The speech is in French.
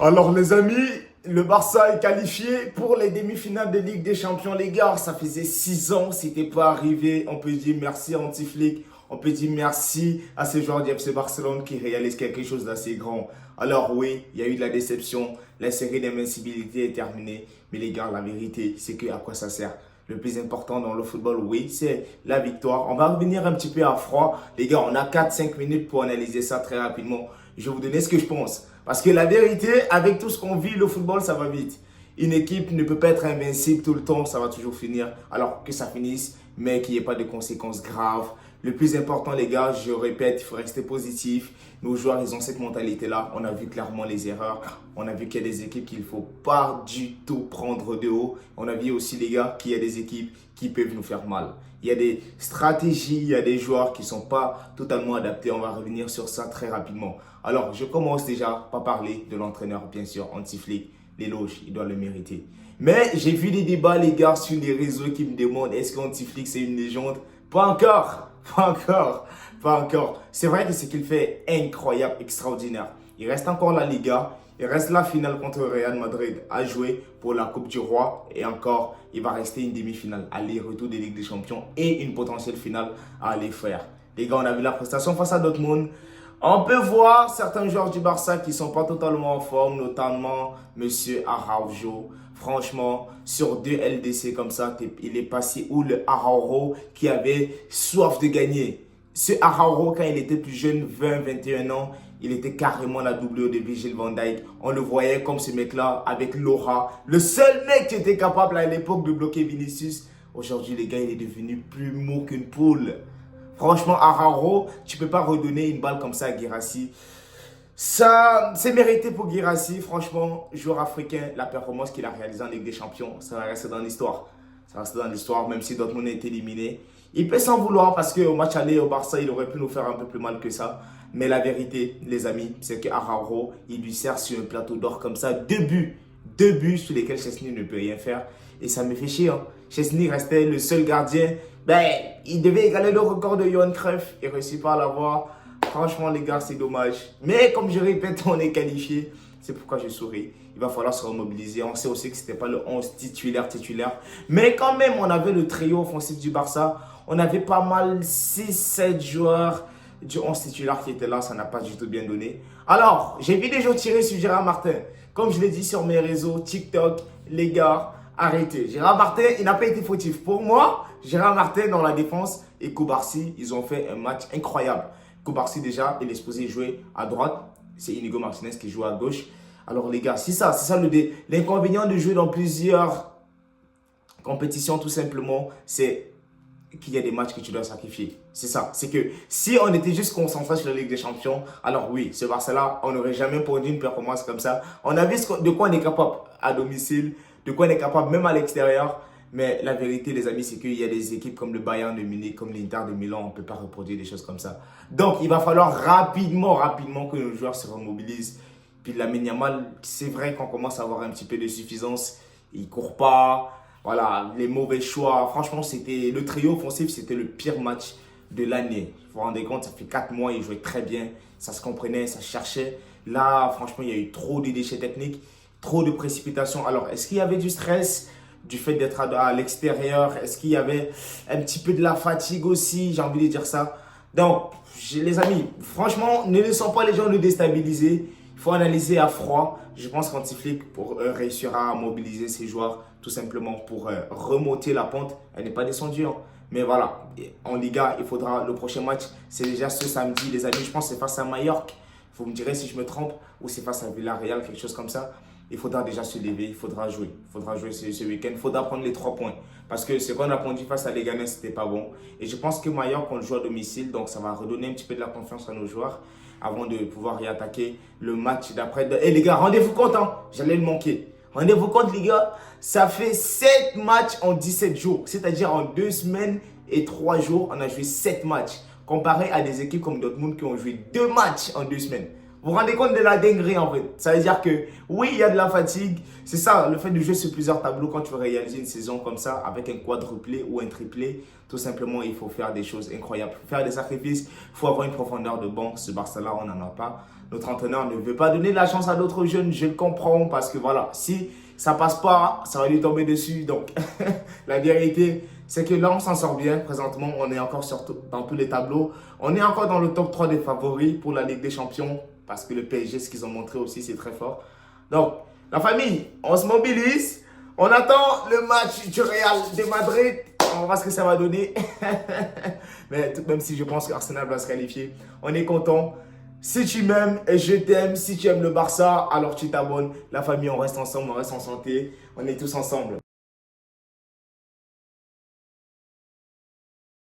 Alors les amis, le Barça est qualifié pour les demi-finales de Ligue des Champions. Les gars, ça faisait 6 ans, c'était pas arrivé. On peut dire merci à Anti-Flick. On peut dire merci à ces joueurs du FC Barcelone qui réalisent quelque chose d'assez grand. Alors oui, il y a eu de la déception. La série d'invincibilité est terminée. Mais les gars, la vérité, c'est que à quoi ça sert? Le plus important dans le football, oui, c'est la victoire. On va revenir un petit peu à froid. Les gars, on a 4-5 minutes pour analyser ça très rapidement. Je vais vous donner ce que je pense. Parce que la vérité, avec tout ce qu'on vit, le football, ça va vite. Une équipe ne peut pas être invincible tout le temps, ça va toujours finir. Alors que ça finisse, mais qu'il n'y ait pas de conséquences graves. Le plus important, les gars, je répète, il faut rester positif. Nos joueurs, ils ont cette mentalité-là. On a vu clairement les erreurs. On a vu qu'il y a des équipes qu'il ne faut pas du tout prendre de haut. On a vu aussi, les gars, qu'il y a des équipes qui peuvent nous faire mal. Il y a des stratégies, il y a des joueurs qui ne sont pas totalement adaptés. On va revenir sur ça très rapidement. Alors, je commence déjà par parler de l'entraîneur, bien sûr, Anti-Flick. L'éloge, il doit le mériter. Mais j'ai vu des débats, les gars, sur les réseaux qui me demandent est-ce qu'Anti-Flick, c'est une légende? Pas encore. Pas encore, pas encore. C'est vrai que ce qu'il fait est incroyable, extraordinaire. Il reste encore la Liga, il reste la finale contre Real Madrid à jouer pour la Coupe du Roi. Et encore, il va rester une demi-finale, aller-retour des Ligues des Champions et une potentielle finale à aller faire. Les gars, on a vu la prestation face à Dortmund. On peut voir certains joueurs du Barça qui ne sont pas totalement en forme, notamment Monsieur Araujo. Franchement, sur 2 LDC comme ça, il est passé où le Araujo qui avait soif de gagner. Ce Araujo, quand il était plus jeune, 20-21 ans, il était carrément la doublure de Virgil van Dijk. On le voyait comme ce mec-là, avec l'aura. Le seul mec qui était capable à l'époque de bloquer Vinicius. Aujourd'hui, les gars, il est devenu plus mou qu'une poule. Franchement, Araujo, tu ne peux pas redonner une balle comme ça à Guirassy. Ça, c'est mérité pour Guirassy. Franchement, joueur africain, la performance qu'il a réalisée en Ligue des Champions, ça va rester dans l'histoire. Ça va rester dans l'histoire, même si Dortmund est éliminé. Il peut s'en vouloir parce qu'au match aller au Barça, il aurait pu nous faire un peu plus mal que ça. Mais la vérité, les amis, c'est qu'Araujo, il lui sert sur un plateau d'or comme ça. 2 buts. 2 buts sur lesquels Chesney ne peut rien faire. Et ça me fait chier. Hein. Chesney restait le seul gardien. Il devait égaler le record de Johan Cruyff. Il ne réussit pas à l'avoir. Franchement, les gars, c'est dommage. Mais comme je répète, on est qualifié. C'est pourquoi je souris. Il va falloir se remobiliser. On sait aussi que ce n'était pas le 11 titulaire. Mais quand même, on avait le trio offensif du Barça. On avait pas mal 6-7 joueurs du 11 titulaire qui étaient là. Ça n'a pas du tout bien donné. Alors, j'ai vu des gens tirer sur Gérard Martin. Comme je l'ai dit sur mes réseaux, TikTok, les gars, arrêtez. Gérard Martin, il n'a pas été fautif. Pour moi, Gérard Martin dans la défense et Koubarsi, ils ont fait un match incroyable. Koubarsi déjà, il est supposé jouer à droite. C'est Inigo Martinez qui joue à gauche. Alors les gars, c'est ça l'inconvénient de jouer dans plusieurs compétitions tout simplement, c'est qu'il y a des matchs que tu dois sacrifier. C'est ça, c'est que si on était juste concentré sur la Ligue des Champions, alors oui, ce Barça-là, on n'aurait jamais produit une performance comme ça. On a vu de quoi on est capable à domicile, de quoi on est capable même à l'extérieur. Mais la vérité, les amis, c'est qu'il y a des équipes comme le Bayern de Munich, comme l'Inter de Milan, on ne peut pas reproduire des choses comme ça. Donc, il va falloir rapidement que nos joueurs se remobilisent. Puis Lamine Yamal, c'est vrai qu'on commence à avoir un petit peu de suffisance. Il ne court pas. Voilà, les mauvais choix. Franchement, c'était le trio offensif, c'était le pire match de l'année. Vous vous rendez compte, ça fait 4 mois, il jouait très bien. Ça se comprenait, ça cherchait. Là, franchement, il y a eu trop de déchets techniques, trop de précipitations. Alors, est-ce qu'il y avait du stress du fait d'être à l'extérieur? Est-ce qu'il y avait un petit peu de la fatigue aussi? J'ai envie de dire ça. Donc, les amis, franchement, ne laissons pas les gens nous déstabiliser. Il faut analyser à froid. Je pense qu'Anti-Flick réussira à mobiliser ses joueurs tout simplement pour remonter la pente. Elle n'est pas descendue. Hein. Mais voilà, en Liga, il faudra le prochain match. C'est déjà ce samedi, les amis. Je pense que c'est face à Mallorca. Vous me direz si je me trompe ou c'est face à Villarreal, quelque chose comme ça. Il faudra déjà se lever, il faudra jouer. Il faudra jouer ce week-end. Il faudra prendre les 3 points. Parce que ce qu'on a pondu face à Leganés, ce n'était pas bon. Et je pense que Mallorca, on le joue à domicile. Donc, ça va redonner un petit peu de la confiance à nos joueurs avant de pouvoir réattaquer le match d'après. Et les gars, rendez-vous compte, hein, j'allais le manquer. Rendez-vous compte, les gars, ça fait 7 matchs en 17 jours. C'est-à-dire en 2 semaines et 3 jours, on a joué 7 matchs. Comparé à des équipes comme Dortmund qui ont joué 2 matchs en 2 semaines. Vous vous rendez compte de la dinguerie en fait. Ça veut dire que oui, il y a de la fatigue. C'est ça, le fait de jouer sur plusieurs tableaux quand tu veux réaliser une saison comme ça avec un quadruplé ou un triplé. Tout simplement, il faut faire des choses incroyables. Il faut faire des sacrifices. Il faut avoir une profondeur de banc. Ce Barça-là, on n'en a pas. Notre entraîneur ne veut pas donner de la chance à d'autres jeunes. Je le comprends parce que voilà, si ça passe pas, ça va lui tomber dessus. Donc, la vérité, c'est que là, on s'en sort bien. Présentement, on est encore dans tous les tableaux. On est encore dans le top 3 des favoris pour la Ligue des Champions. Parce que le PSG, ce qu'ils ont montré aussi, c'est très fort. Donc, la famille, on se mobilise. On attend le match du Real de Madrid. On va voir ce que ça va donner. Mais tout, même si je pense qu'Arsenal va se qualifier, on est content. Si tu m'aimes et je t'aime, si tu aimes le Barça, alors tu t'abonnes. La famille, on reste ensemble, on reste en santé. On est tous ensemble.